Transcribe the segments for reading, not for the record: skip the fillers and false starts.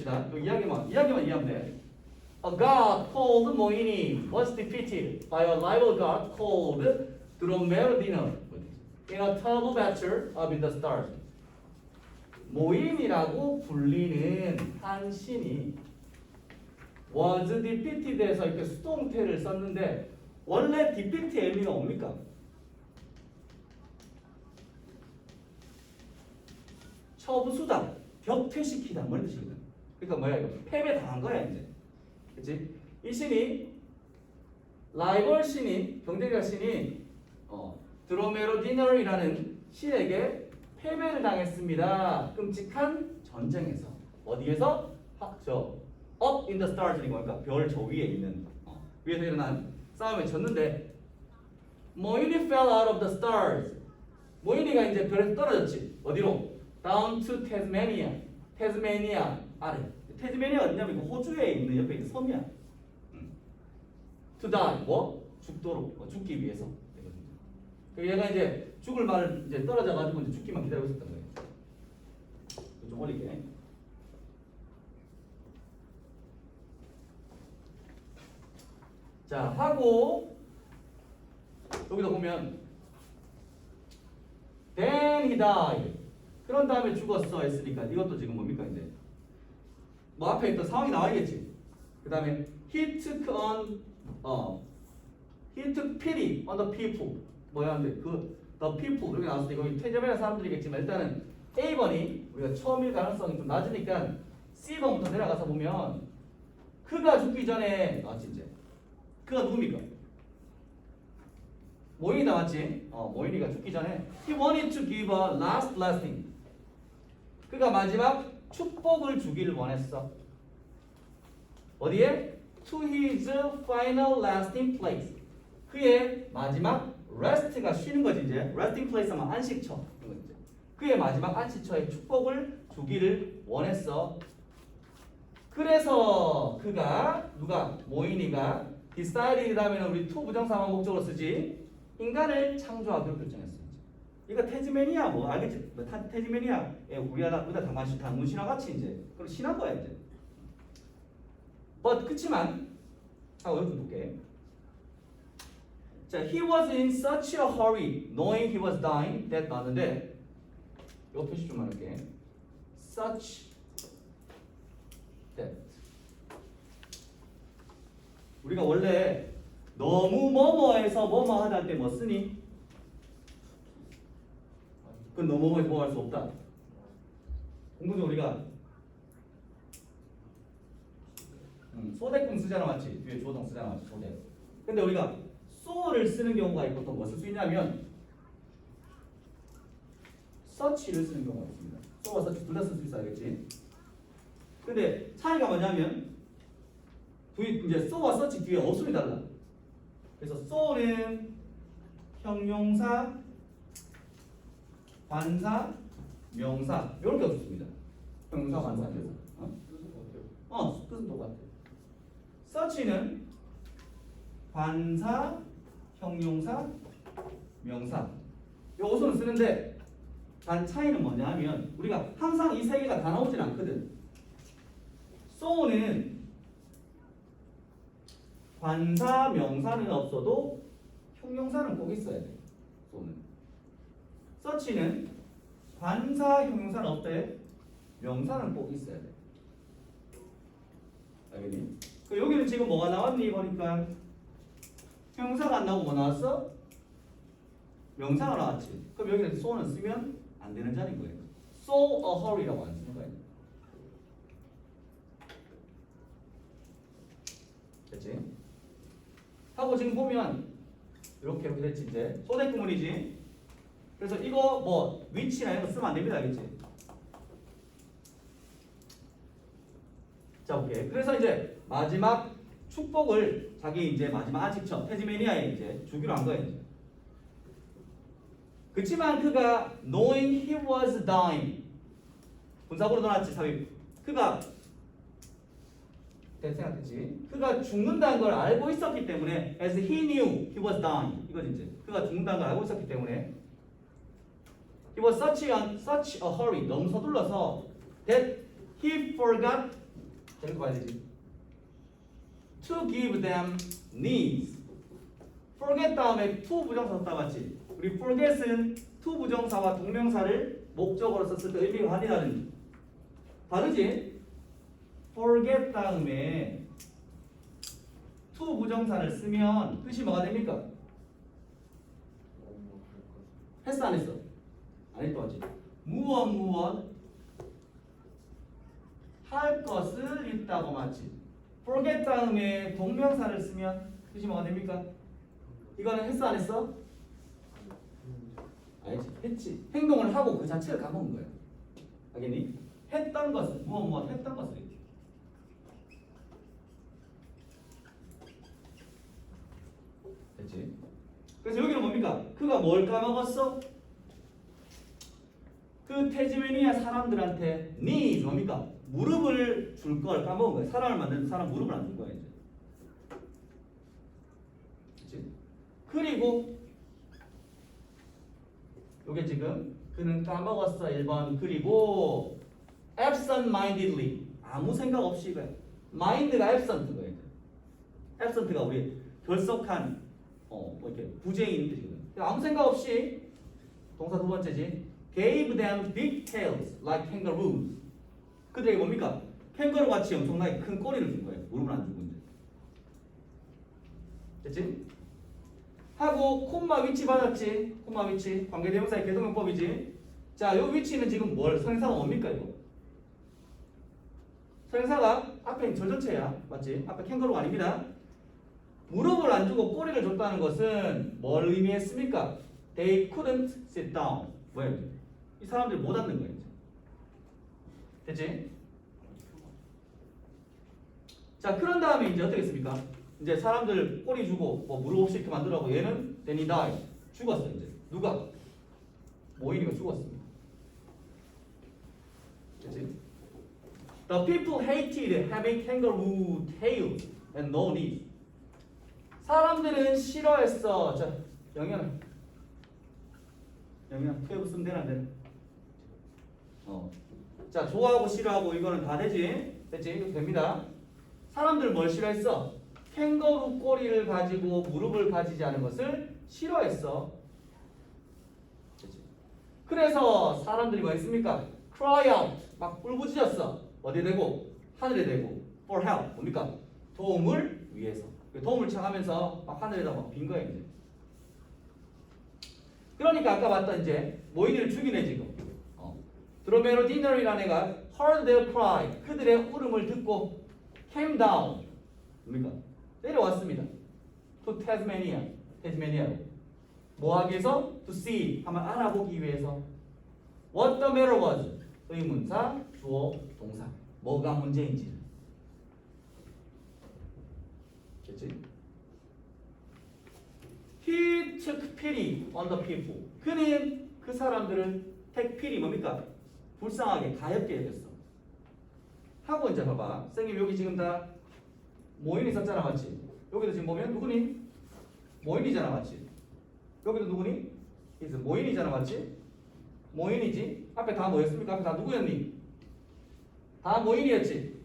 봅시다. 요 이야기만 이해하면 돼. A god called Moini was defeated by a rival god called Dromedino in a terrible battle up in the stars. 모인이라고 불리는 한 신이 was defeated에서 이렇게 수동태를 썼는데 원래 defeat의 의미가 뭡니까? 처부수다, 격퇴시키다 뭐 이런 뜻이거든. 그러니까 뭐야 이거 패배당한 거야 이제. 그치? 이 신이 라이벌 신이 경쟁자 신이 드로메로디너이라는 신에게 패배를 당했습니다. 끔찍한 전쟁에서 어디에서? Up in the stars 그러니까 별 저 위에 있는 위에서 일어난 싸움에 졌는데 모인이 fell out of the stars. 모인이가 이제 별에서 떨어졌지. 어디로? Down to Tasmania. 태즈메니아 아래. 태즈메니아 어디냐면 호주에 있는 옆에 있는 섬이야. To die 뭐 죽도록 죽기 위해서. 얘가 이제 죽을 말을 이제 떨어져 가지고 이제 죽기만 기다리고 있었던 거예요. 좀 올릴게. 자 하고 여기다 보면 Then he died. 그런 다음에 죽었어 했으니까 이것도 지금 뭡니까 이제 뭐 앞에 있던 상황이 나와야겠지. 그 다음에 he took pity on the people. 뭐야 근데 그 the people 이렇게 나왔을 때 이거 태저변의 사람들이겠지만 일단은 A번이 우리가 처음일 가능성이 좀 낮으니까 C번부터 내려가서 보면 그가 죽기 전에 나왔지 이제 그가 누굽니까? 모인이 나왔지. 모인이가 죽기 전에 he wanted to give a last blessing. 그가 마지막 축복을 주기를 원했어. 어디에? To his final resting place. 그의 마지막 rest가 쉬는 거지 이제. resting place 하면 안식처. 그의 마지막 안식처에 축복을 주기를 원했어. 그래서 그가 누가 모인이가 decided라면 우리 to 부정사만 목적으로 쓰지. 인간을 창조하기로 결정했어. 이거 태즈메니아 뭐 알겠지? 태즈메니아 우리나라 당군 신화 같이 이제 그런 신화인 거야 이제. 그치만 여기 볼게. 자, he was in such a hurry, knowing he was dying, that 나왔는데 이거 표시 좀 할게. such that. 우리가 원래 너무 뭐뭐해서 뭐뭐 하다 할 때 뭐 쓰니? 그건 너무 뭐뭐해서 뭐 할 수 없다. 공부도 우리가 소대꿈 쓰잖아 맞지? 뒤에 조동 쓰잖아 맞지? 소대. 근데 우리가 so를 쓰는 경우가 있고 또 뭐 쓸 수 있냐면 such를 쓰는 경우가 있습니다. so와 such 둘 다 쓸 수 있어 알겠지? 근데 차이가 뭐냐면 이제 so와 such 뒤에 어순이 달라. 그래서 so는 형용사, 관사, 명사 이렇게 없습니다. 형용사, 관사, 명사. 뜻은 똑같아. such는 관사, 형용사, 명사. 이 어순을 쓰는데 단 차이는 뭐냐면 우리가 항상 이 세 개가 다 나오진 않거든. so는 관사, 명사는 없어도 형용사는 꼭 있어야 돼. so는. such는 관사, 형용사는 없대. 명사는 꼭 있어야 돼. 알겠니? 여기는 지금 뭐가 나왔니 보니까 형용사가 안 나오고 뭐 나왔어? 명사가 나왔지. 그럼 여기는 so는 쓰면 안 되는 자리인 거예요. so a hurry라고 안 쓰는 거예요. 됐지? 하고 지금 보면 이렇게 됐지 이제 소대구문이지. 그래서 이거 뭐 위치나 이런 거 쓰면 안 됩니다, 알겠지? 자, 오케이. 그래서 이제 마지막 축복을 자기 이제 마지막 안식처 태즈메니아에 이제 주기로 한 거예요. 이제. 그렇지만 그가 knowing he was dying 분사구로 넣어놨지 삽입. 그가 생각했지. 그가 죽는다는 걸 알고 있었기 때문에 as he knew he was dying 이거지 이제. 그가 죽는다는 걸 알고 있었기 때문에 he was such a hurry 너무 서둘러서 that he forgot 자, 이거 봐야 되지. To give them needs. forget 다음에 to 부정사 썼다 맞지? 우리 forget은 to 부정사와 동명사를 목적으로 썼을 때 의미가 많이 다르니 다르지? forget 다음에 to 부정사를 쓰면 뜻이 뭐가 됩니까? 했어 안 했어? 안 했다 맞지? 무엇 할 것을 있다고 맞지? forget 다음에 동명사를 쓰면 뜻이 뭐가 됩니까? 이거는 했어 안 했어? 아니지 했지. 행동을 하고 그 자체를 까먹은 거야. 알겠니? 했던 것을 무엇 했던 것을 이렇게. 됐지? 그래서 여기는 뭡니까? 그가 뭘 까먹었어? 그 태즈메니아 사람들한테 needs 뭡니까? 무릎을 줄 걸 까먹은 거야. 사람을 만드는 사람 무릎을 안 준 거야 이제. 그치? 그리고 요게 지금 그는 까먹었어 1번. 그리고 absent-mindedly 아무 생각 없이 이거야. mind가 absent 거야. absent가 우리 결석한 뭐 이렇게 부재인 뜻이거든. 아무 생각 없이 동사 두 번째지. gave them big tails like kangaroos. 그들에게 뭡니까? 캥거루 같이 엄청나게 큰 꼬리를 준 거예요. 무릎을 안 주고 이제. 됐지? 하고 콤마 위치 받았지? 콤마 위치 관계대명사의 계동용법이지. 자, 요 위치는 지금 뭘? 선행사가 뭡니까 이거? 선행사가 앞에 저 전체야, 맞지? 앞에 캥거루가 아닙니다. 무릎을 안 주고 꼬리를 줬다는 것은 뭘 의미했습니까? They couldn't sit down. 뭐야? 이 사람들이 못 앉는 거예요. 됐지? 자, 그런 다음에 이제 어떻게 했습니까? 이제 사람들 꼬리 주고 뭐 무릎 없이 이렇게 만들라고 얘는 then he died. 죽었어 이제. 누가? 모인이가 죽었습니다. 됐지? The people hated having kangaroo tails and no knees. 사람들은 싫어했어. 자, 영현아, 퇴부 쓰면 되나 안 되나? 자, 좋아하고 싫어하고 이거는 다 되지? 됐지? 이거 됩니다. 사람들 뭘 싫어했어? 캥거루 꼬리를 가지고 무릎을 가지지 않은 것을 싫어했어. 됐지? 그래서 사람들이 뭐 했습니까? cry out. 막 울부짖었어. 어디에 대고? 하늘에 대고. for help. 뭡니까? 도움을 위해서. 도움을 청하면서 막 하늘에다 막 빈 거야 이제. 그러니까 아까 봤던 이제 모인이를 죽이네 지금. 드로메로디너리라는 애가 heard their cry. 그들의 울음을 듣고 came down. 뭡니까? 내려왔습니다. to Tasmania. 태즈메니아로. 뭐 하기 위해서? to see. 한번 알아보기 위해서. what the matter was. 의문사, 주어, 동사. 뭐가 문제인지. 됐지? He took pity on the people. 그는 그 사람들을 take pity 뭡니까? 불쌍하게 가엾게 여겼어. 하고 이제 봐봐. 선생님 여기 지금 다 모인이 썼잖아 맞지? 여기도 지금 보면 누구니? 모인이잖아 맞지? 여기도 누구니? 그래서 모인이잖아 맞지? 모인이지? 앞에 다 뭐였습니까? 앞에 다 누구였니? 다 모인이었지?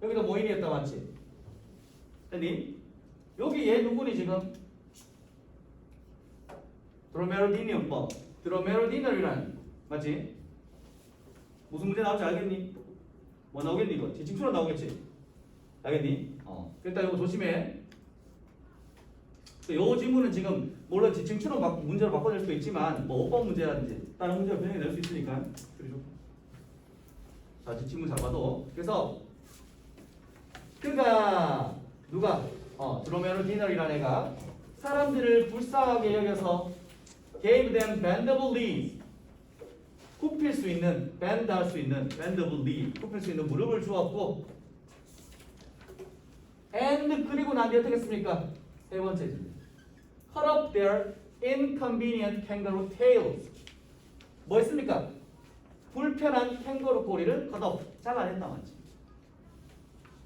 여기도 모인이었다 맞지? 됐니? 여기 얘 누구니 지금? 드로메로디니언법. 드로메로디너리란 맞지? 무슨 문제 나올지 알겠니? 뭐 나오겠니 이거? 지칭추론 나오겠지? 알겠니? 일단 이거 조심해. 이 지문은 지금 물론 지칭추론 문제로 바꿔낼 수도 있지만 뭐 5번 문제라든지 다른 문제로 변형이 될 수 있으니까 그리고 자 지칭문 잘 봐도 그래서 그가 누가 드로메로디너리라는 애가 사람들을 불쌍하게 여겨서 gave them bendable knees. 굽힐 수 있는, bend 할 수 있는, bendable knee, 굽힐 수 있는 무릎을 주었고, and 그리고 난 뒤에 어떻게 했습니까? 세 번째 질문. cut up their inconvenient kangaroo tails. 뭐 했습니까? 불편한 캥거루 꼬리를 cut off, 잘라냈다 맞지?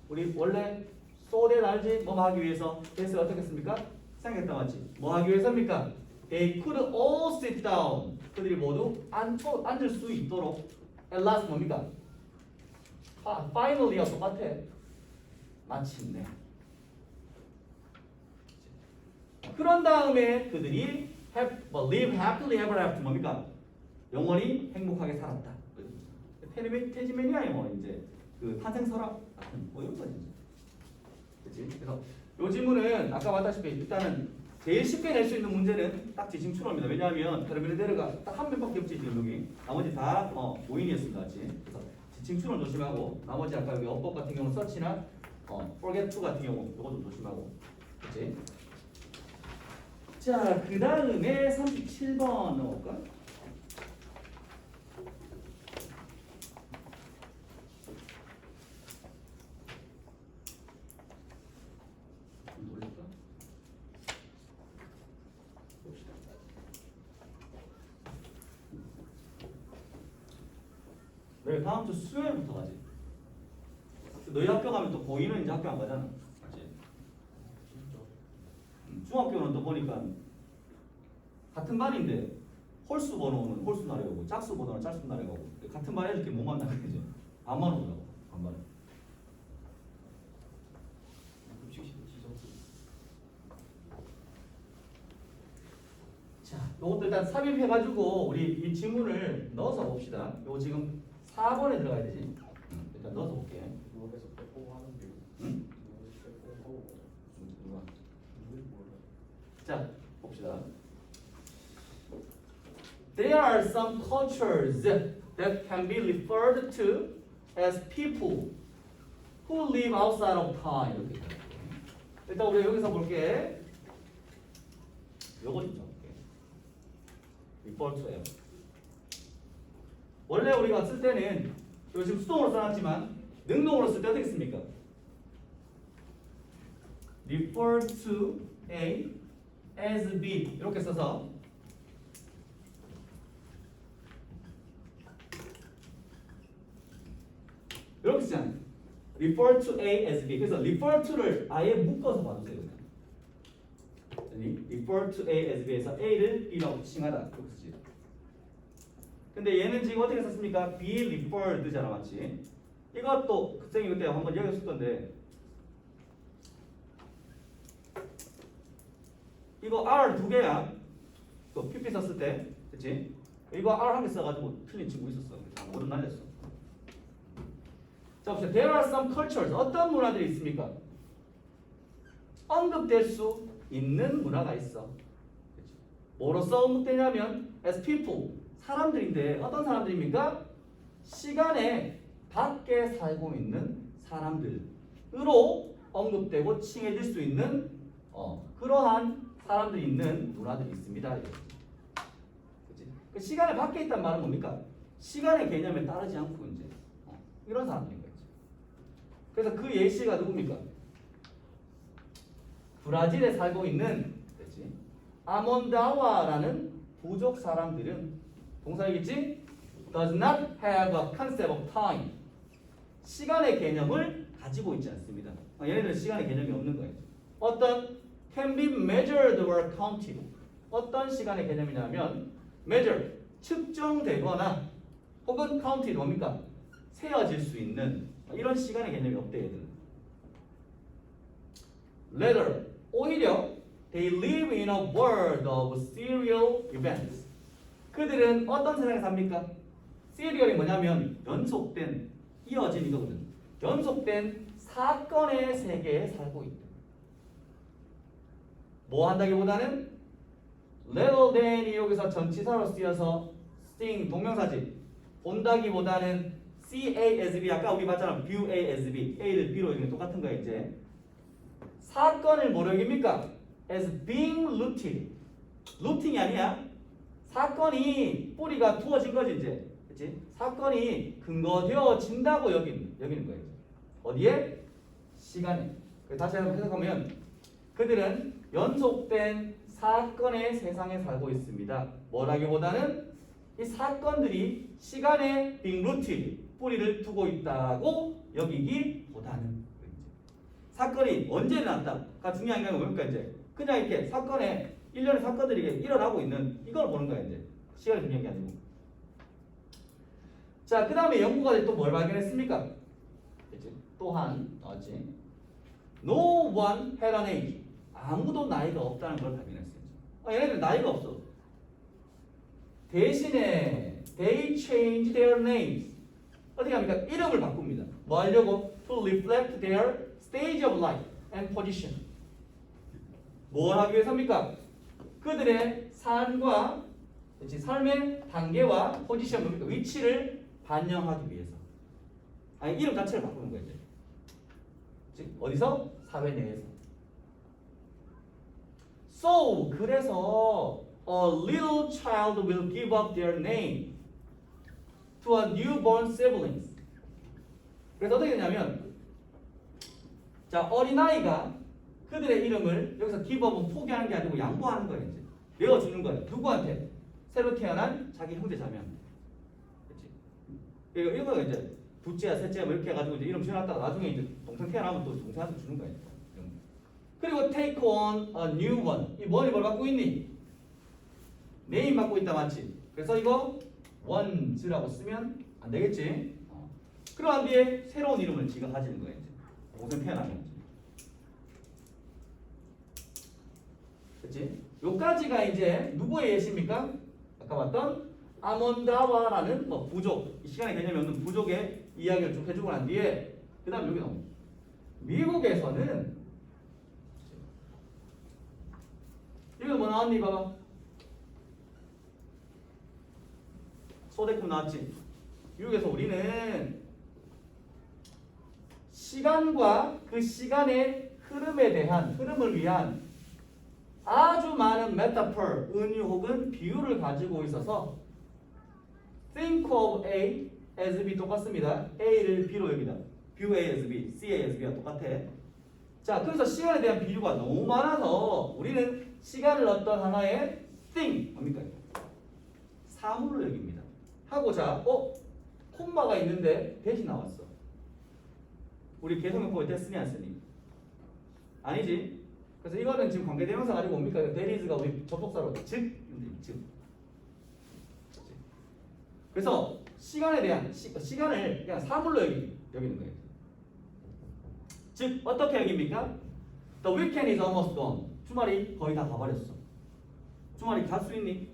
우리 원래 소대 알지? 뭐 하기 위해서 그래서 어떻게 했습니까? 생각했다 맞지? 뭐 하기 위해서입니까? They could all sit down. 그들이 모두 앉을 수 있도록. At last 뭡니까? finally와 똑같아. 마침내. 그런 다음에 그들이 live happily ever after 뭡니까? 영원히 행복하게 살았다. 테지메니아의 뭐 이제 그 탄생설화 같은 뭐 이런 거지. 그렇지? 그래서 요 지문은 아까 봤다시피 일단은 제일 쉽게 낼 수 있는 문제는 딱 지칭 추론입니다. 왜냐하면 베르베르데르가 딱 한 명밖에 없지 지금 여기. 나머지 다 오인이었습니다. 그래서 지칭 추론 조심하고 나머지 아까 여기 어법 같은 경우는 서치나 forget to 같은 경우 이것도 조심하고. 그렇지? 자, 그 다음에 37번 넣어볼까? 놀릴까? 봅시다. 네, 다음 주 수요일부터 가지. 너희 학교 가면 또 고2는 이제 학교 안 가잖아. 맞지? 중학교는 또 보니까 같은 반인데 홀수 번호는 홀수 날에 오고 짝수 번호는 짝수 날에 오고 같은 반 애들끼리 못 만나게 되죠. 반만 오더라고. 반반에. 자, 요것도 일단 삽입해가지고 우리 이 지문을 넣어서 봅시다. 요거 지금 4번에 들어가야 되지. 일단 넣어서 볼게. 누워서 빼고 하는데. 응? 누워서 빼고 하고. 누가? 누군지 몰라. 자, 봅시다. There are some cultures that can be referred to as people who live outside of time. 이렇게. 일단 우리 여기서 볼게. 요거 좀 적을게. refer to am. 원래 우리가 쓸 때는 이거 지금 수동으로 써놨지만 능동으로 쓸 때 어떻게 씁니까? refer to A as B 이렇게 써서 이렇게 쓰잖아요. refer to A as B. 그래서 refer to를 아예 묶어서 봐주세요. refer to A as B에서 A를 B라고 칭하다. 이렇게 쓰지. 근데 얘는 지금 어떻게 썼습니까? be referred잖아, 맞지? 이것도 선생님 그때 한번 이야기했을 건데 이거 R 두 개야. 또 PP 썼을 때, 그렇지? 이거 R 한 개 써가지고 틀린 친구 있었어. 모두 날렸어. 자, 봅시다. There are some cultures. 어떤 문화들이 있습니까? 언급될 수 있는 문화가 있어. 그치? 뭐로써 언급되냐면 as people, 사람들인데 어떤 사람들입니까? 시간에 밖에 살고 있는 사람들으로 언급되고 칭해질 수 있는 그러한 사람들이 있는 문화들이 있습니다. 그치? 그 시간에 밖에 있단 말은 뭡니까? 시간의 개념에 따르지 않고 이제 이런 사람들인 거지. 그래서 그 예시가 누굽니까? 브라질에 살고 있는 그치? 아몬다와라는 부족 사람들은 동사이겠지? Does not have a concept of time. 시간의 개념을 가지고 있지 않습니다. 얘네들은 시간의 개념이 없는 거예요. 어떤 can be measured or counted. 어떤 시간의 개념이냐면 measure, 측정되거나 혹은 counted 뭡니까? 세어질 수 있는 이런 시간의 개념이 없대 얘들은. Rather, 오히려 they live in a world of serial events. 그들은 어떤 세상에 삽니까? serial이 뭐냐면 연속된, 이어진 이거거든. 연속된 사건의 세계에 살고 있다. 뭐 한다기보다는 rather than이 여기서 전치사로 쓰여서 seeing 동명사지. 본다기보다는 see A as B. 아까 우리 봤잖아. view A as B. A를 B로 읽는 똑같은 거야 이제. 사건을 뭐로 여깁니까? as being rooted. 루팅이 아니야. 사건이 뿌리가 두어진 거지 이제. 그치? 사건이 근거되어진다고 여기는 거예요. 어디에? 시간에. 다시 한번 해석하면 그들은 연속된 사건의 세상에 살고 있습니다. 뭐라기보다는 이 사건들이 시간에 being rooted, 뿌리를 두고 있다고 여기기보다는 사건이 언제 일어났다가 중요한 게 뭡니까 이제 그냥 이렇게 사건에 일련의 사건들이 일어나고 있는 이걸 보는 거야 이제 시간이 중요한 게 아니고. 자, 그 다음에 연구가들이 또 뭘 발견했습니까? 그치? 또한 어찌 No one had an age. 아무도 나이가 없다는 걸 발견했어요. 얘네들 나이가 없어. 대신에 they changed their names. 어떻게 합니까? 이름을 바꿉니다. 뭐 하려고? To reflect their stage of life and position. 뭘 하기 위해서입니까? 그들의 삶과 삶의 단계와 포지션 뭡니까? 위치를 반영하기 위해서. 아니 이름 자체를 바꾸는 거예요. 즉 어디서? 사회 내에서. So 그래서 a little child will give up their name to a newborn siblings. 그래서 어떻게 되냐면 자 어린아이가 그들의 이름을 여기서 give up은 포기하는 게 아니고 양보하는 거예요. 이제 외워주는 거예요. 누구한테? 새로 태어난 자기 형제 자매한테. 그렇지? 이거 이제 둘째야 셋째야 뭐 이렇게 해가지고 이제 이름 지어놨다가 나중에 이제 동생 태어나면 또 동생한테 주는 거예요. 그리고 take on a new one. 이 뭘 갖고 있니? 네임 갖고 있다 맞지? 그래서 이거 one's라고 쓰면 안 되겠지? 그러한 뒤에 새로운 이름을 지가 가지는 거예요. 이제 동생 태어나면. 그렇지? 요까지가 이제 누구의 예시입니까? 아까 봤던 아몬다와라는 뭐 부족, 이 시간에 개념이 없는 부족의 이야기를 쭉 해주고 난 뒤에 그 다음 여기 나옵니다. 미국에서는 이거 뭐 나왔니? 봐봐. 소대품 나왔지? 미국에서 우리는 시간과 그 시간의 흐름을 위한 아주 많은 메타포, 은유 혹은 비유를 가지고 있어서 think of A as B 똑같습니다. A를 B로 여기다. view A as B, see A as B가 똑같아. 자, 그래서 시간에 대한 비유가 너무 많아서 우리는 시간을 어떤 하나의 thing, 뭡니까? 사물로 여깁니다. 하고 자, 콤마가 있는데 대신 나왔어. 우리 개성용법에 됐으니 안 쓰니? 아니지. 그래서 이거는 지금 관계대명사 가지고 뭡니까? that is가 우리 접속사로 즉. 그래서 시간에 대한 시간을 그냥 사물로 여기는 거예요. 즉 어떻게 여깁니까? The weekend is almost gone. 주말이 거의 다 가버렸어. 주말이 갈 수 있니?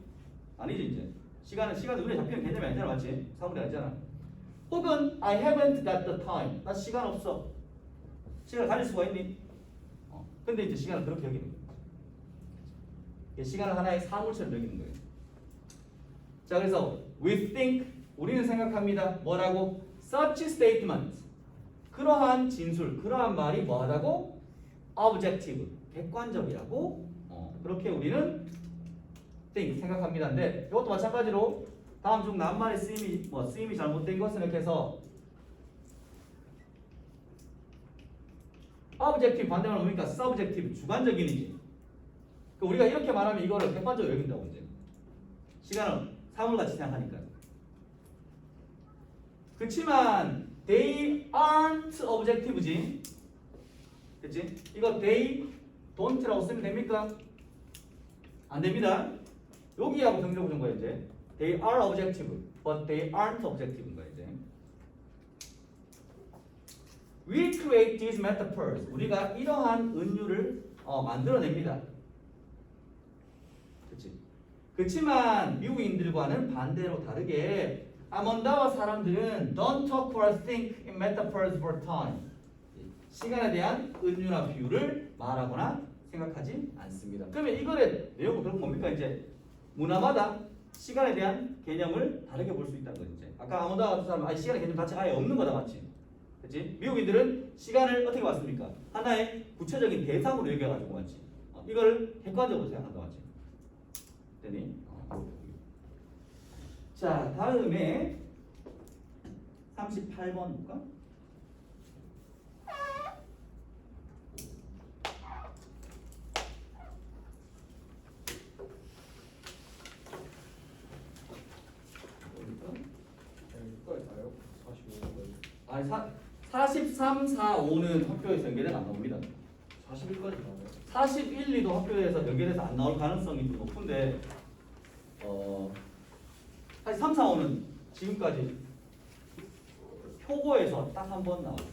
아니지 이제. 시간은 눈에 잡히는 개념이 아니잖아, 맞지? 사물이 아니잖아. 혹은 I haven't got the time. 나 시간 없어. 시간을 가질 수가 있니? 근데 이제 시간을 그렇게 여기는 거예요. 시간을 하나의 사물처럼 여기는 거예요. 자, 그래서 we think 우리는 생각합니다. 뭐라고? Such statement. 그러한 진술, 그러한 말이 뭐하다고? Objective. 객관적이라고. 그렇게 우리는 think 생각합니다인데 이것도 마찬가지로 다음 중 낱말의 쓰임이 잘못된 것은 이렇게 해서 objective 반대말은 뭡니까? subjective 주관적인이지. 우리가 이렇게 말하면 이거를 객관적으로 여긴다고 이제. 시간은 사물같이 생각하니까. 그렇지만 they aren't objective지. 그렇지? 이거 they don't라고 쓰면 됩니까? 안 됩니다. 여기하고 병렬 보는 거예요 이제. They are objective, but they aren't objective인 거예요 이제. We create these metaphors. 우리가 이러한 은유를 만들어냅니다. 그렇지? 그렇지만 미국인들과는 반대로 다르게 아몬다와 사람들은 don't talk or think in metaphors for time. 시간에 대한 은유나 비유를 말하거나 생각하지 않습니다. 그러면 이거의 내용은 그럼 뭡니까? 이제 문화마다 시간에 대한 개념을 다르게 볼 수 있다는 거죠. 이제. 아까 아몬다 같은 사람은 시간의 개념 자체가 아예 없는 거다 맞지? 그렇지? 미국인들은 시간을 어떻게 봤습니까? 하나의 구체적인 대상으로 여겨가지고 맞지? 이걸 객관적으로 생각한다 맞지? 되니? 자, 다음에 38번 볼까? 아니 43, 4, 5는 학교에서 연계돼서 안 나옵니다. 41까지 나와요. 41, 2도 학교에서 연계돼서 안 나올 가능성이 좀 높은데 사실 3, 4, 5는 지금까지 표고에서 딱 한 번 나왔어.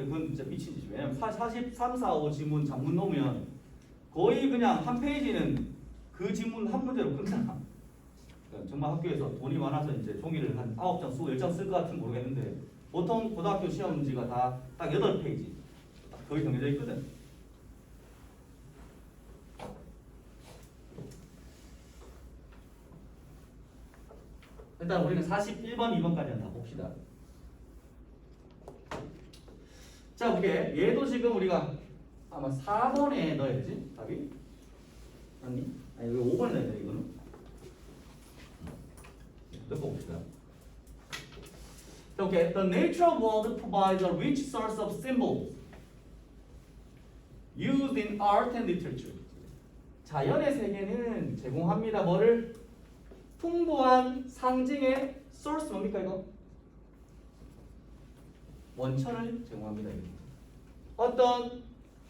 그건 진짜 미친 짓이. 왜냐면 43, 4, 5 지문 장문 놓으면 거의 그냥 한 페이지는 그 지문 한 문제로 끝나. 그러니까 정말 학교에서 돈이 많아서 이제 종이를 한 9장, 10장 쓸 것 같은 모르겠는데 보통 고등학교 시험 문제가 다 딱 8페이지 거의 정해져 있거든. 일단 우리는 41번, 2번까지 한번 봅시다. 자, 볼게. 얘도 지금 우리가 아마 4번에 넣어야지, 답이. 아니, 아니, 이거 5번에 넣어야 돼, 이거는. 봅시다. Okay, the natural world provides a rich source of symbols used in art and literature. 자연의 세계는 제공합니다. 뭐를? 풍부한 상징의 source 뭡니까 이거? 원천을 제공합니다. 이거. 어떤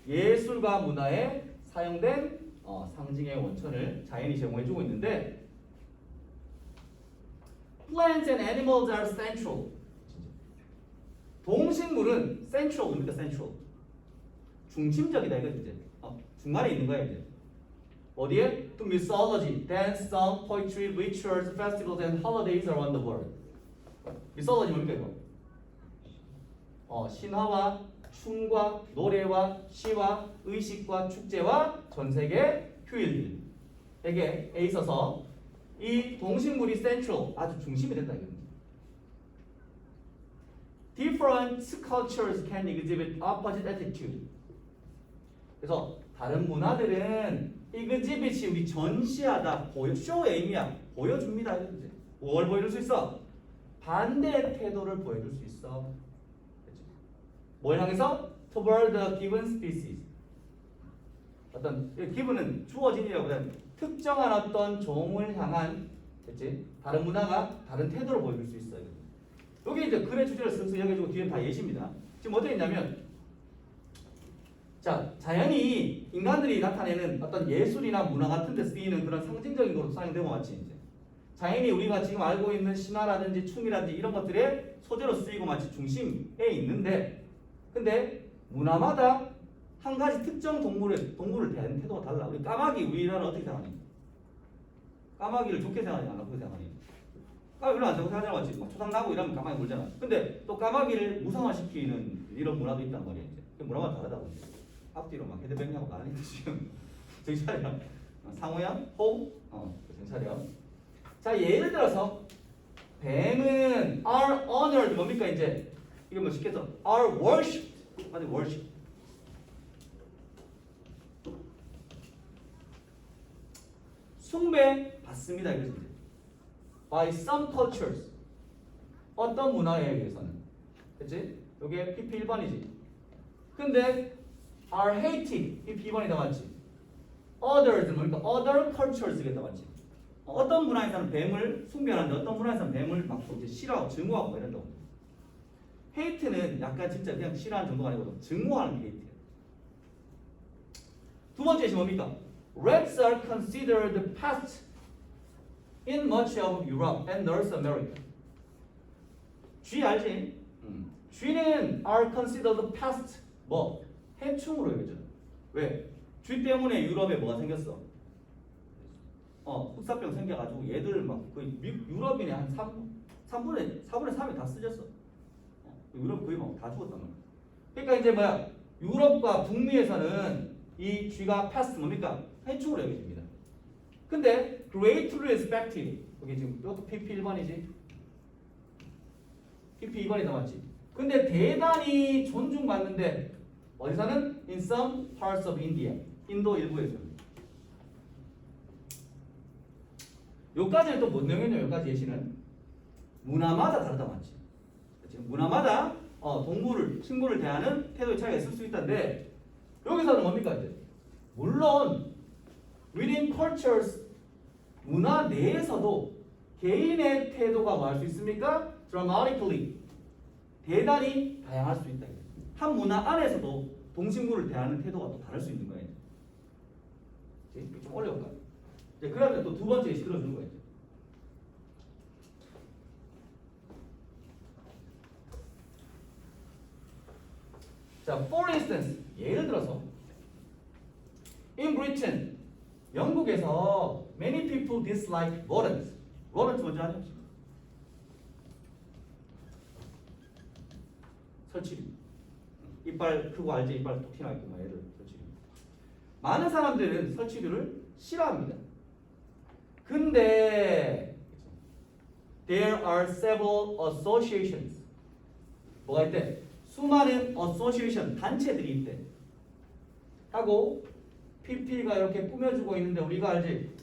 예술과 문화에 사용된 상징의 원천을 자연이 제공해주고 있는데 Plants and animals are central. 동식물은 central 뭡니까? central. 중심적이다 이거 이제. 중간에 있는 거야 이제. 어디에? To mythology, dance, song, poetry, rituals, festivals, and holidays around the world. mythology 뭡니까 이거? 신화와 춤과 노래와 시와 의식과 축제와 전 세계 휴일들에게 있어서 이 동식물이 central, 아주 중심이 된다 이겁니다. Different cultures can exhibit opposite attitude. 그래서 다른 문화들은 exhibit이 우리 전시하다, 쇼의 의미야. 보여줍니다. 이제 뭘 보여줄 수 있어? 반대의 태도를 보여줄 수 있어. 그치? 뭘 향해서? Toward the given species. 어떤 given은 주어진이라고보다는 특정한 어떤 종을 향한, 그치? 다른 문화가 다른 태도를 보여줄 수 있어요. 여기 이제 글의 주제를 슬슬 여겨주고 뒤에 다 예시입니다. 지금 어떻게 했냐면, 자, 자연이 인간들이 나타내는 어떤 예술이나 문화 같은 데 쓰이는 그런 상징적인 것으로 사용되고 맞지 이제. 자연이 우리가 지금 알고 있는 신화라든지 춤이라든지 이런 것들의 소재로 쓰이고 마치 중심에 있는데, 근데 문화마다 한 가지 특정 동물을 대하는 태도가 달라. 우리 까마귀 우리나라는 어떻게 생각하니? 까마귀를 좋게 생각하니 안 나쁘게 생각하니? 까마귀 별로 안 좋게 생각하잖아 맞지? 막 초상 나고 이러면 까마귀 물잖아. 근데 또 까마귀를 무상화시키는 이런 문화도 있단 말이야 이제. 그 문화가 다르다고 이제. 앞뒤로 막 헤드뱅하고 나는데 지금 정신 차려. 상호양, 호흡, 정신 차려. 자, 예를 들어서 뱀은 are honored 뭡니까 이제? 이거 뭐 쉽게 써 are worshipped. 맞아, worship. 숭배 받습니다 이거지. By some cultures. 어떤 문화에 의해서는. 그치? 요게 PP 1번이지. 근데 are hated. PP 2번이 다 맞지. Others 뭡니까? Other cultures가 다 맞지. 어떤 문화에서는 뱀을 숭배하는데 어떤 문화에서는 뱀을 막 이제 싫어하고 증오하고 뭐 이런다고. hate는 약간 진짜 그냥 싫어하는 정도가 아니고 증오하는 게 hate야. 두 번째 예시 뭡니까? Rats are considered pests in much of Europe and North America. 쥐 알지? 쥐는 are considered pests. 뭐? 해충으로 여겨져. 왜? 쥐 때문에 유럽에 뭐가 생겼어? 흑사병 생겨가지고 얘들 막 거의 유럽인의 한 4분의 3이 다 쓰졌어. 유럽 거의 막 다 죽었단 말이야. 그러니까 이제 뭐야? 유럽과 북미에서는 이 쥐가 패스트 뭡니까? 해충으로 여겨집니다. 근데 greatly respected 여기 지금 이것도 PP 1번이지. PP 2번이 남았지. 근데 대단히 존중받는데 어디서는? In some parts of India. 인도 일부에서는. 요까지는 또 뭔 내용이냐? 요까지 예시는 문화마다 다르다 맞지? 그치? 문화마다 동물을 친구를 대하는 태도의 차이가 있을 수 있다는데 여기서는 뭡니까 이제? 물론 within cultures 문화 내에서도 개인의 태도가 뭐 할 수 있습니까? dramatically 대단히 다양할 수 있다. 한 문화 안에서도 동식물을 대하는 태도가 또 다를 수 있는 거예요. 좀 어려울까? 그러면 또 두 번째 예시 들어주는 거예요. 자, for instance, 예를 들어서 in Britain, 영국에서 many people dislike rodents. rodents 뭔지 아냐? 설치류. 이빨 크고 알지? 이빨 톡 튀나 있고 막 얘들 설치류. 많은 사람들은 설치류를 싫어합니다. 근데 there are several associations. 뭐가 있대? 수많은 association 단체들이 있대. 하고 PP가 이렇게 꾸며주고 있는데 우리가 알지?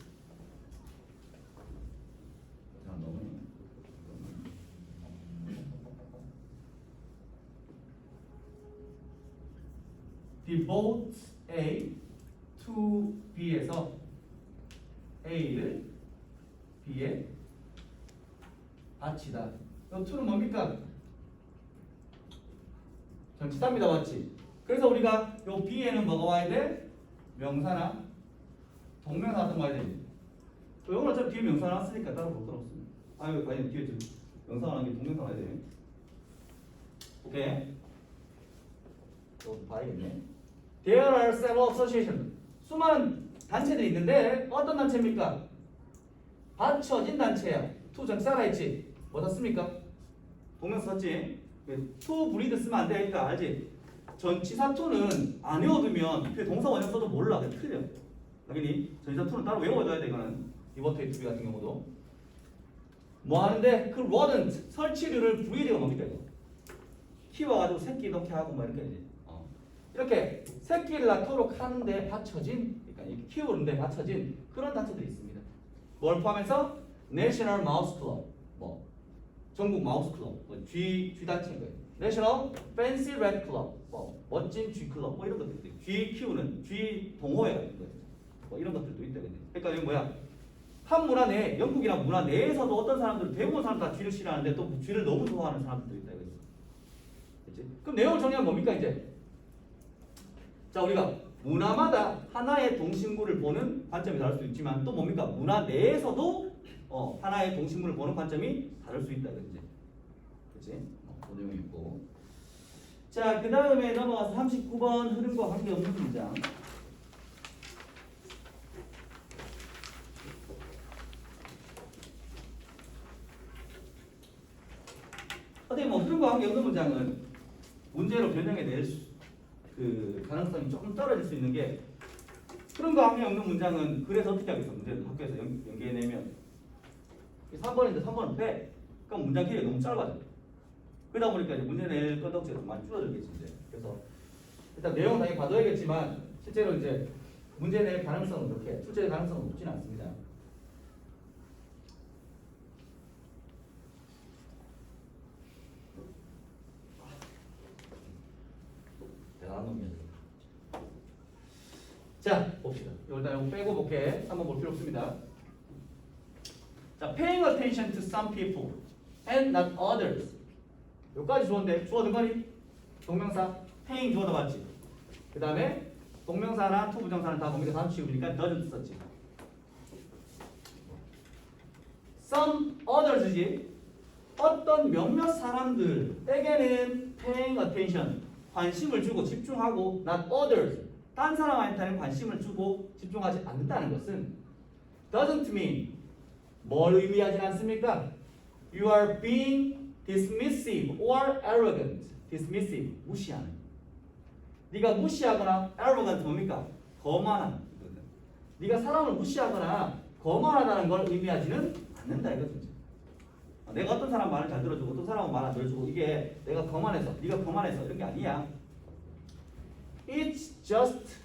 devote A to B에서 A를 B에 바치다. 이 to는 뭡니까? 전치사입니다, 맞지? 그래서 우리가 요 B에는 뭐가 와야 돼? 명사나 동명사 같은 거 와야 돼. 영어는 어차피 뒤에 명사 나왔으니까 따로 볼 건 없습니다. 아니 뒤에 명사 나온 게 동명사 와야 돼. 오케이. 또 봐야겠네. There are several associations. 수많은 단체들이 있는데 어떤 단체입니까? 받쳐진 단체야. to 전치사가 있지. 뭐 썼습니까? 동명사 썼지. to breed 쓰면 안 되니까 알지? 전치사 to는 안 외워두면 그 동사 원형 써도 몰라. 그냥 틀려. 당연히 전치사 to는 따로 외워줘야 돼. 이거는 이버트 to be 같은 경우도 뭐 하는데 그 rodent 설치류를 breed가 뭡니까 이거? 키워가지고 새끼 넣게 하고 뭐 이렇게 이렇게 새끼를 낳도록 하는데 받쳐진, 그러니까 이렇게 키우는데 받쳐진 그런 단체들이 있습니다. 뭘 포함해서 National Mouse Club, 뭐 전국 마우스 클럽, 뭐 G 단체인 거예요. National Fancy Rat Club, 뭐 멋진 G 클럽, 뭐 이런 것들, G 키우는 G 동호회 같은 거예요. 뭐 이런 것들도 있다. 그러니까 이게 뭐야? 한 문화 내, 영국이나 문화 내에서도 어떤 사람들은 대부분 사람 다 G를 싫어하는데 또 G를 너무 좋아하는 사람들도 있다. 그렇지? 그럼 내용을 정리하면 뭡니까 이제? 자, 우리가 문화마다 하나의 동식물을 보는 관점이 다를 수 있지만 또 뭡니까? 문화 내에서도 하나의 동식물을 보는 관점이 다를 수 있다. 그렇지? 그렇지? 그 내용이 있고. 자, 그 다음에 넘어가서 39번 흐름과 관계없는 문장. 어떻게 뭐 흐름과 관계없는 문장은 문제로 변형해낼 그 가능성이 조금 떨어질 수 있는 게 흐름과 관계없는 문장은 그래서 어떻게 하겠어? 문제를 학교에서 연계해내면 3번인데 3번은 빼. 그럼 문장 길이가 너무 짧아져. 그러다 보니까 이제 문제 낼 건덕지가 많이 줄어들겠지 이제. 그래서 일단 내용은 당연히 봐둬야겠지만 실제로 이제 문제 낼 가능성은 그렇게 출제될 가능성은 높지는 않습니다. 대단한 놈이야. 자, 봅시다. 일단 이거 빼고 볼게. 한번 볼 필요 없습니다. 자, paying attention to some people and not others. 여기까지 주어인데 주어 등거리 동명사 paying 주어다 맞지? 그 다음에 동명사나 to 부정사는 다 뭡니까? 다음 취급이니까 doesn't 썼지. some others지. 어떤 몇몇 사람들에게는 paying attention 관심을 주고 집중하고 not others 딴 사람한테는 관심을 주고 집중하지 않는다는 것은 doesn't mean 뭘 의미하지 않습니까? You are being dismissive or arrogant. dismissive 무시하는. 네가 무시하거나 arrogant 뭡니까? 거만한. 네가 사람을 무시하거나 거만하다는 걸 의미하지는 않는다 이거죠. 내가 어떤 사람 말을 잘 들어주고 어떤 사람은 말 안 들어주고 이게 내가 거만해서 네가 거만해서 이런 게 아니야. It just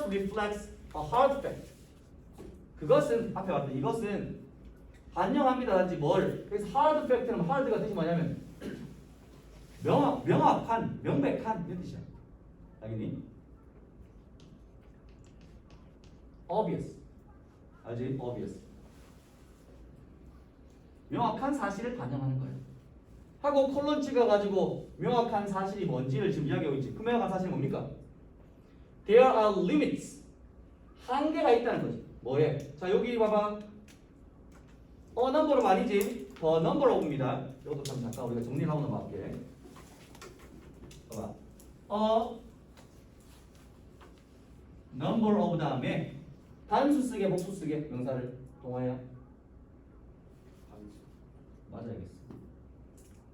reflects a hard fact. 그것은 앞에 봤던 이것은 반영합니다든지 뭘. 그래서 hard fact는 hard가 뜻이 뭐냐면 명확한, 명백한 이런 뜻이야. 알겠니? obvious. 알지? obvious. 명확한 사실을 반영하는 거예요. 하고 콜론 찍어가지고 명확한 사실이 뭔지를 지금 이야기하고 있지. 그 명확한 사실이 뭡니까? There are limits. 한계가 있다는 거지. 뭐에? 자 여기 봐봐. number로 말이지. 더 number of입니다. 이것도 참 잠깐 우리가 정리를 하고 넘어갈게. 봐봐. a number of 다음에 단수 쓰게 복수 쓰게 명사를 동화야. 맞아야겠어.